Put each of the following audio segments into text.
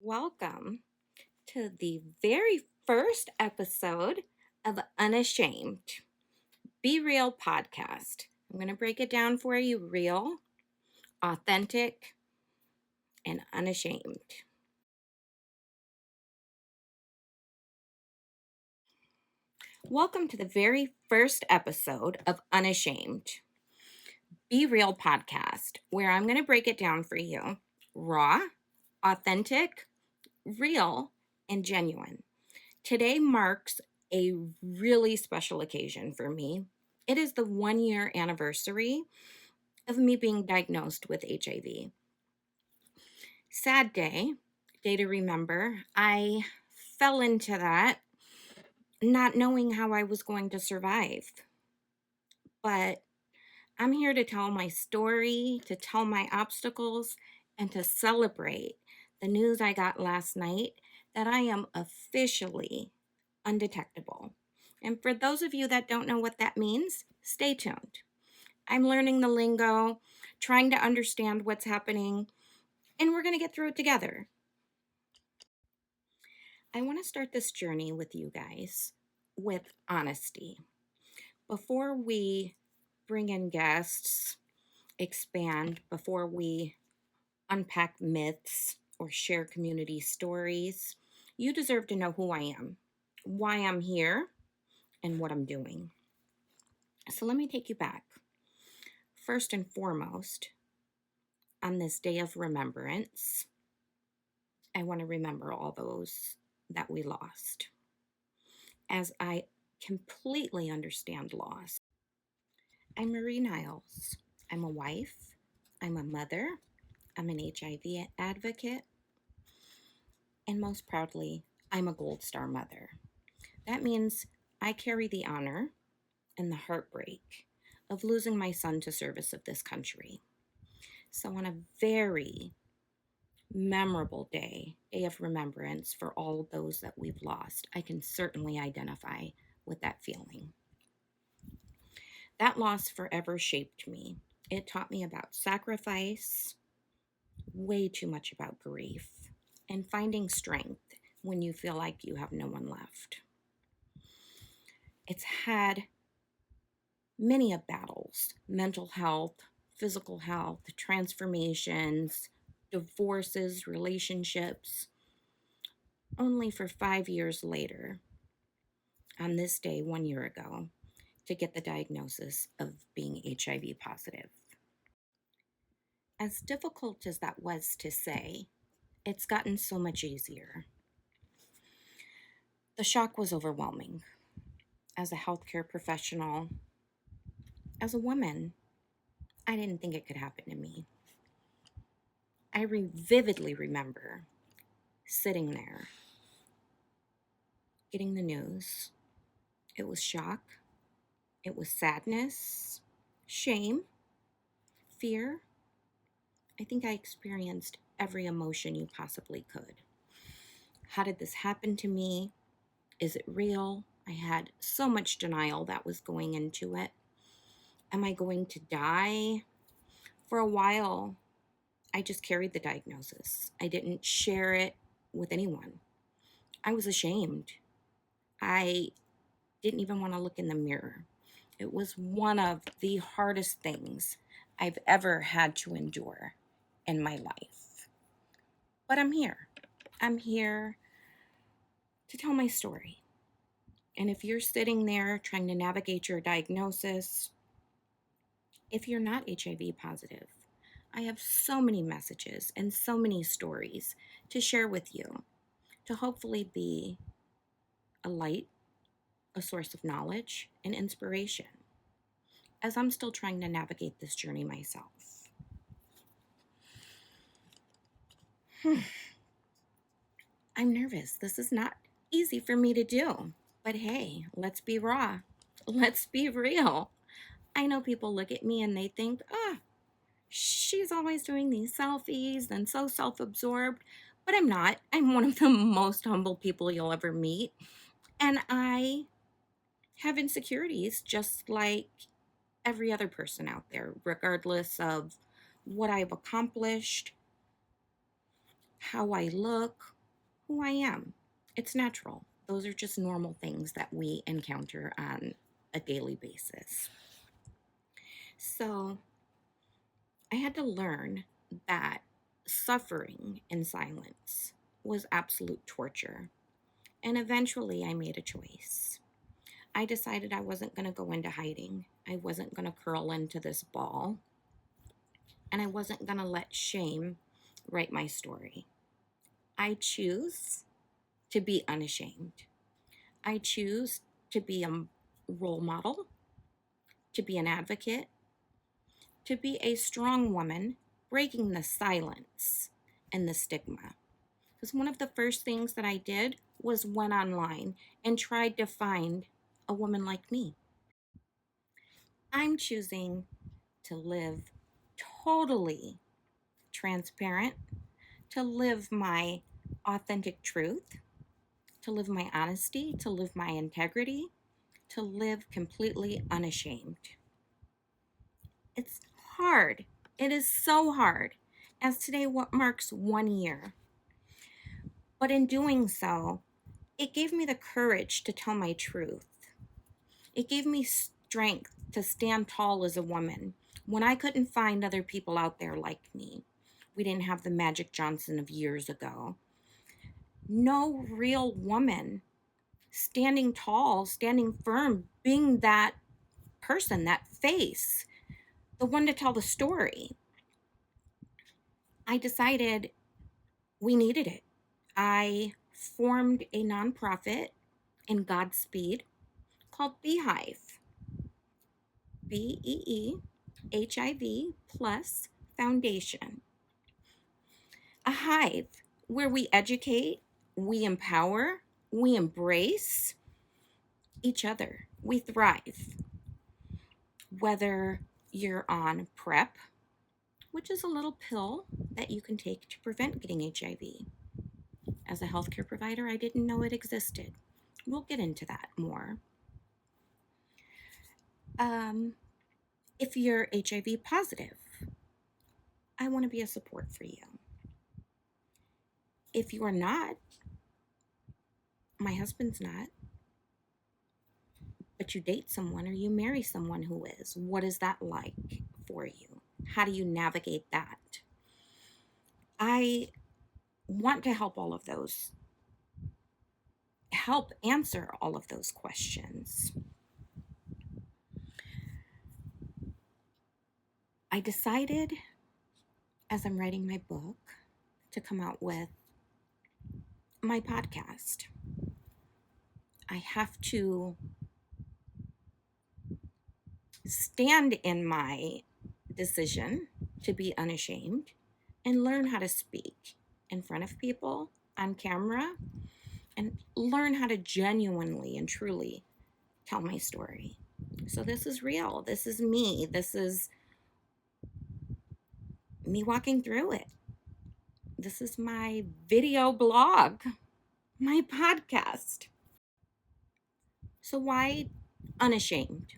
Welcome to the very first episode of Unashamed, Be Real podcast. I'm going to break it down for you real, authentic, and unashamed. Welcome to the very first episode of Unashamed, Be Real podcast, where I'm going to break it down for you raw, authentic, real, and genuine. Today marks a really special occasion for me. It is the 1 year anniversary of me being diagnosed with HIV. Sad day to remember. I fell into that not knowing how I was going to survive. But I'm here to tell my story, to tell my obstacles, and to celebrate the news I got last night that I am officially undetectable. And for those of you that don't know what that means, stay tuned. I'm learning the lingo, trying to understand what's happening, and we're going to get through it together. I want to start this journey with you guys with honesty. Before we bring in guests, expand, before we unpack myths or share community stories, you deserve to know who I am, why I'm here, and what I'm doing. So let me take you back. First and foremost, on this day of remembrance, I want to remember all those that we lost. As I completely understand loss, I'm Marie Niles. I'm a wife, I'm a mother, I'm an HIV advocate, and most proudly, I'm a Gold Star mother. That means I carry the honor and the heartbreak of losing my son to service of this country. So, on a very memorable day of remembrance for all of those that we've lost, I can certainly identify with that feeling. That loss forever shaped me. It taught me about sacrifice, way too much about grief, and finding strength when you feel like you have no one left. It's had many of battles, mental health, physical health, transformations, divorces, relationships, only for 5 years later, on this day 1 year ago, to get the diagnosis of being HIV positive. As difficult as that was to say, it's gotten so much easier. The shock was overwhelming. As a healthcare professional, as a woman, I didn't think it could happen to me. I vividly remember sitting there, getting the news. It was shock, it was sadness, shame, fear. I think I experienced every emotion you possibly could. How did this happen to me? Is it real? I had so much denial that was going into it. Am I going to die? For a while, I just carried the diagnosis. I didn't share it with anyone. I was ashamed. I didn't even want to look in the mirror. It was one of the hardest things I've ever had to endure in my life. But I'm here. I'm here to tell my story. And if you're sitting there trying to navigate your diagnosis, if you're not HIV positive, I have so many messages and so many stories to share with you to hopefully be a light, a source of knowledge, and inspiration as I'm still trying to navigate this journey myself. I'm nervous. This is not easy for me to do. But hey, let's be raw. Let's be real. I know people look at me and they think, she's always doing these selfies and so self absorbed. But I'm not. I'm one of the most humble people you'll ever meet. And I have insecurities just like every other person out there, regardless of what I've accomplished. how I look, who I am. It's natural. Those are just normal things that we encounter on a daily basis. So I had to learn that suffering in silence was absolute torture. And eventually I made a choice. I decided I wasn't going to go into hiding. I wasn't going to curl into this ball. And I wasn't going to let shame write my story. I choose to be unashamed. I choose to be a role model, to be an advocate, to be a strong woman, breaking the silence and the stigma. Because one of the first things that I did was went online and tried to find a woman like me. I'm choosing to live totally transparent, to live my authentic truth, to live my honesty, to live my integrity, to live completely unashamed. It's hard. It is so hard, as today what marks 1 year. But in doing so, it gave me the courage to tell my truth. It gave me strength to stand tall as a woman when I couldn't find other people out there like me. We didn't have the Magic Johnson of years ago. No real woman standing tall, standing firm, being that person, that face, the one to tell the story. I decided we needed it. I formed a nonprofit in Godspeed called Bee HIV, BEE HIV Foundation. A hive where we educate, we empower, we embrace each other, we thrive. Whether you're on PrEP, which is a little pill that you can take to prevent getting HIV. As a healthcare provider, I didn't know it existed. We'll get into that more. If you're HIV positive, I want to be a support for you. If you are not, my husband's not, but you date someone or you marry someone who is, what is that like for you? How do you navigate that? I want to help answer all of those questions. I decided, as I'm writing my book, to come out with my podcast. I have to stand in my decision to be unashamed and learn how to speak in front of people, on camera, and learn how to genuinely and truly tell my story. So this is real. This is me. This is me walking through it. This is my video blog, my podcast. So why Unashamed?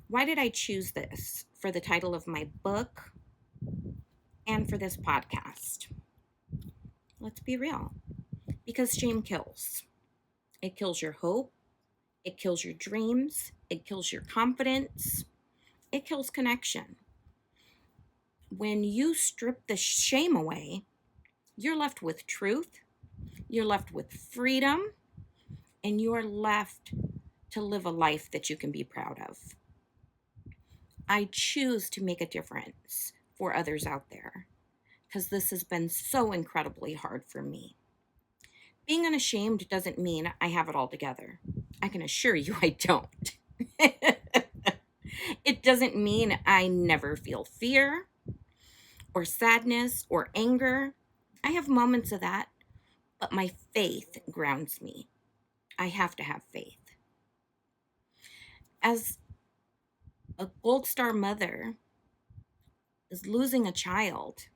Why did I choose this for the title of my book and for this podcast? Let's be real. Because shame kills. It kills your hope. It kills your dreams. It kills your confidence. It kills connection. When you strip the shame away, you're left with truth. You're left with freedom. And you're left to live a life that you can be proud of. I choose to make a difference for others out there because this has been so incredibly hard for me. Being unashamed doesn't mean I have it all together. I can assure you I don't. It doesn't mean I never feel fear or sadness or anger. I have moments of that, but my faith grounds me. I have to have faith. As a gold star mother is losing a child,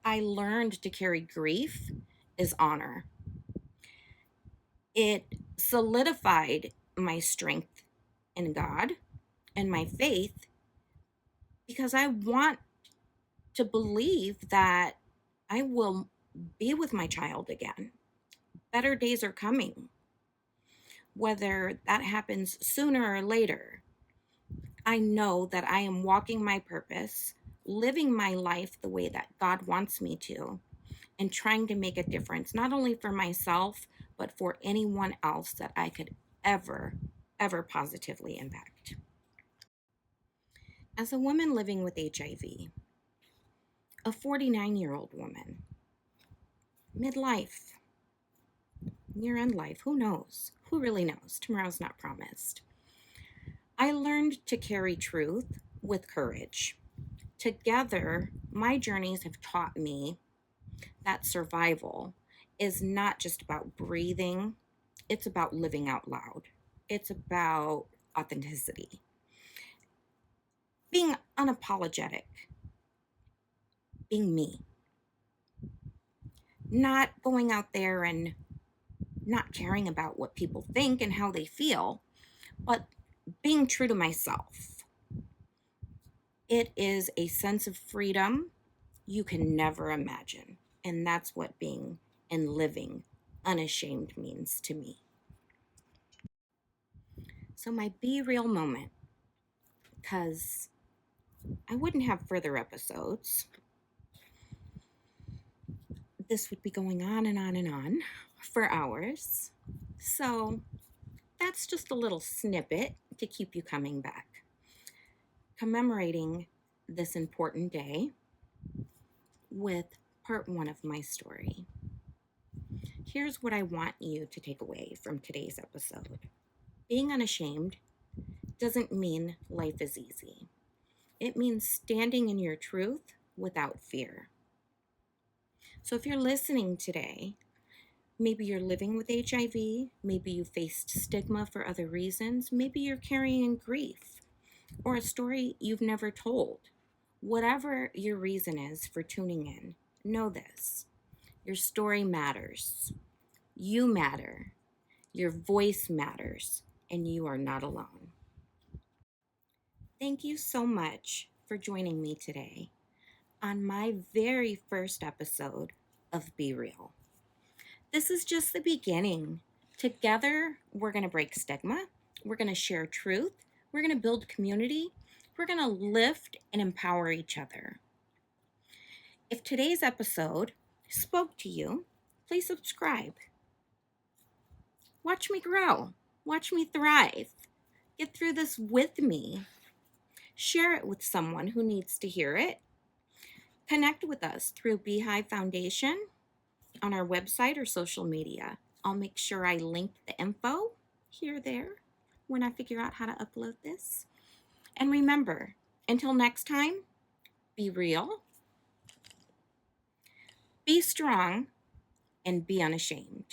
I learned to carry grief as honor. It solidified my strength in God and my faith because I want to believe that I will be with my child again. Better days are coming. Whether that happens sooner or later, I know that I am walking my purpose, living my life the way that God wants me to, and trying to make a difference, not only for myself, but for anyone else that I could ever positively impact. As a woman living with HIV, a 49-year-old woman, midlife, near end life, who knows? Who really knows? Tomorrow's not promised. I learned to carry truth with courage. Together, my journeys have taught me that survival is not just about breathing, it's about living out loud. It's about authenticity, being unapologetic, being me, not going out there and not caring about what people think and how they feel, but being true to myself. It is a sense of freedom you can never imagine. And that's what being and living unashamed means to me. So, my Be Real moment, because I wouldn't have further episodes. This would be going on and on and on for hours. So, that's just a little snippet to keep you coming back. Commemorating this important day with part one of my story. Here's what I want you to take away from today's episode. Being unashamed doesn't mean life is easy. It means standing in your truth without fear. So if you're listening today, maybe you're living with HIV, maybe you faced stigma for other reasons, maybe you're carrying grief or a story you've never told. Whatever your reason is for tuning in, know this: your story matters. You matter. Your voice matters, and you are not alone. Thank you so much for joining me today on my very first episode of Be Real. This is just the beginning. Together, we're going to break stigma. We're going to share truth. We're going to build community. We're going to lift and empower each other. If today's episode spoke to you, please subscribe. Watch me grow. Watch me thrive. Get through this with me. Share it with someone who needs to hear it. Connect with us through Bee HIV Foundation on our website or social media. I'll make sure I link the info here or there when I figure out how to upload this. And remember, until next time, be real, be strong, and be unashamed.